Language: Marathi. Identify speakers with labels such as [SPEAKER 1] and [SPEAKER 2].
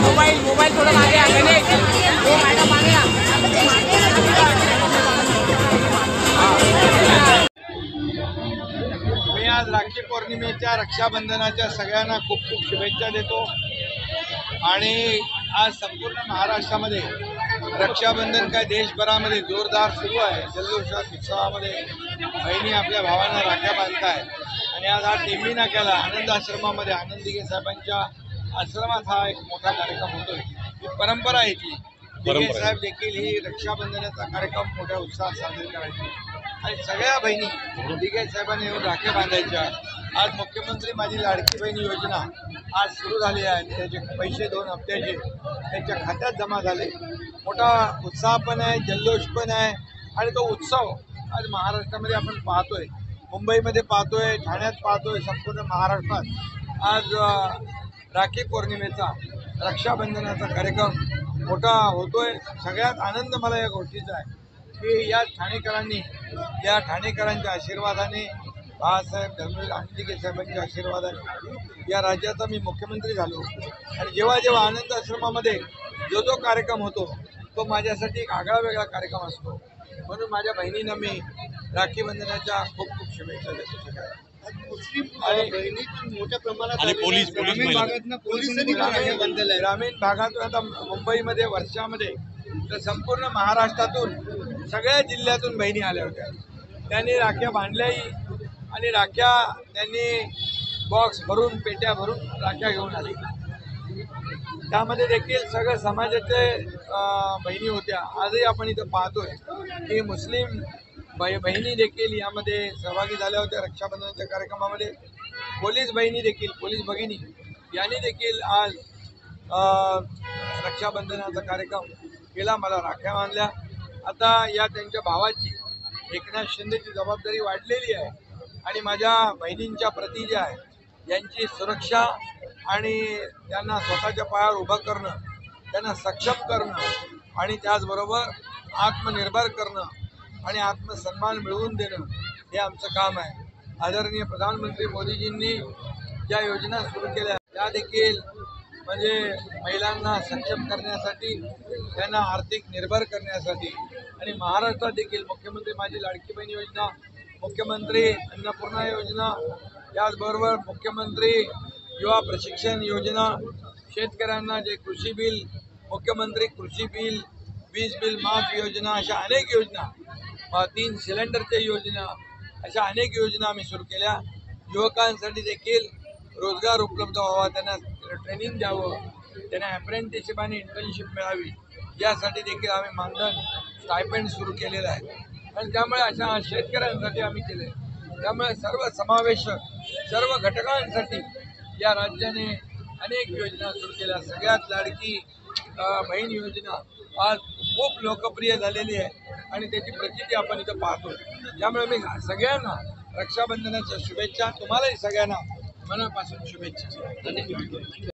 [SPEAKER 1] मोबाइल थोड़ा आगे आगे वो मैडम आ गया।
[SPEAKER 2] मी आज राखी पौर्णिमेच्या रक्षाबंधनाच्या सगळ्यांना खूप खूप शुभेच्छा देतो। आणि आज संपूर्ण महाराष्ट्रामध्ये रक्षाबंधन काय देशभरामध्ये जोरदार सुरू आहे। जल्लोषात उत्सवामध्ये बहिणी आपल्या भावांना राख्या बांधताय। आणि आज हा टेंबी नाक्याला आनंद आश्रमामध्ये आनंद दिघे साहेबांच्या आश्रमात हा एक मोठा कार्यक्रम होतोय। ही परंपरा आहे ती दिघे साहेब देखील ही रक्षाबंधनाचा कार्यक्रम मोठ्या उत्साहात साजरी करायची आणि सगळ्या बहिणी दिघे साहेबांनी येऊन राख्या बांधायच्या। आज मुख्यमंत्री माझी लाडकी बहीण योजना आज सुरू झाली आहे। त्याचे पैसे 2 हप्त्याचे त्यांच्या खात्यात जमा झाले। मोठा उत्साह पण आहे, जल्लोष पण आहे आणि तो उत्सव आज महाराष्ट्रामध्ये आपण पाहतोय, मुंबईमध्ये पाहतोय, ठाण्यात पाहतोय, संपूर्ण महाराष्ट्रात आज राखी पौर्णिमेचा रक्षाबंधनाचा कार्यक्रम मोठा होतोय। सगळ्यात आनंद मला या गोष्टीचा आहे की या ठाणेकरांनी, या ठाणेकरांच्या आशीर्वादाने, बाळासाहेब धर्मवीर आनंद दिघे साहेबांच्या आशीर्वादाने या राज्याचा मी मुख्यमंत्री झालो। आणि जेव्हा जेव्हा आनंद आश्रमामध्ये जो जो कार्यक्रम होतो तो माझ्यासाठी एक आगळा वेगळा कार्यक्रम असतो। म्हणून माझ्या बहिणींना मी राखी बंधनाच्या खूप खूप शुभेच्छा देतो सगळ्यांना। मोठ्या प्रमाणात ग्रामीण भागातून आता मुंबईमध्ये वर्षामध्ये तर संपूर्ण महाराष्ट्रातून सगळ्या जिल्ह्यातून बहिणी आल्या होत्या। त्यांनी राख्या बांधल्याही आणि राख्या त्यांनी बॉक्स भरून, पेट्या भरून राख्या घेऊन आली। त्यामध्ये देखील सगळ्या समाजाचे बहिणी होत्या। आजही आपण इथं पाहतोय की मुस्लिम बहिणी देखील यामध्ये सहभागी झाल्या होत्या रक्षाबंधनाच्या कार्यक्रमामध्ये। पोलीस बहिणी देखील, पोलीस भगिनी यांनी देखील आज रक्षाबंधनाचा कार्यक्रम केला, मला राख्या बांधल्या। आता या त्यांच्या भावाची, एकनाथ शिंदेची जबाबदारी वाढलेली आहे आणि माझ्या बहिणींच्या प्रती जे आहे यांची सुरक्षा आणि त्यांना स्वतःच्या पायावर उभं करणं, त्यांना सक्षम करणं आणि त्याचबरोबर आत्मनिर्भर करणं आणि आत्मसन्मान मिळवून देणं हे आमचं काम आहे। आदरणीय प्रधानमंत्री मोदीजींनी ज्या योजना सुरू केल्या त्या देखील म्हणजे महिलांना सक्षम करण्यासाठी, त्यांना आर्थिक निर्भर करण्यासाठी आणि महाराष्ट्रात देखील मुख्यमंत्री माझी लाडकी बहीण योजना, मुख्यमंत्री अन्नपूर्णा योजना, त्याचबरोबर मुख्यमंत्री युवा प्रशिक्षण योजना, शेतकऱ्यांना जे कृषी बिल, मुख्यमंत्री कृषी बिल, वीज बिल माफ योजना, अशा अनेक योजना, 3 सिलेंडरच्या योजना, अशा अनेक योजना आम्ही सुरू केल्या। युवकांसाठी देखील रोजगार उपलब्ध व्हावा, त्यांना ट्रेनिंग द्यावं, त्यांना अप्रेंटिसशिप आणि इंटर्नशिप मिळावी यासाठी देखील आम्ही मानधन स्टायपेंड सुरू केलेलं आहे। आणि त्यामुळे अशा शेतकऱ्यांसाठी आम्ही केले। त्यामुळे सर्व समावेशक, सर्व घटकांसाठी या राज्याने अनेक योजना सुरू केल्या। सगळ्यात लाडकी बहीण योजना आज खूप लोकप्रिय झालेली आहे आणि त्याची प्रचिती आपण इथं पाहतो। त्यामुळे मी सगळ्यांना रक्षाबंधनाच्या शुभेच्छा. तुम्हालाही सगळ्यांना मनापासून शुभेच्छा.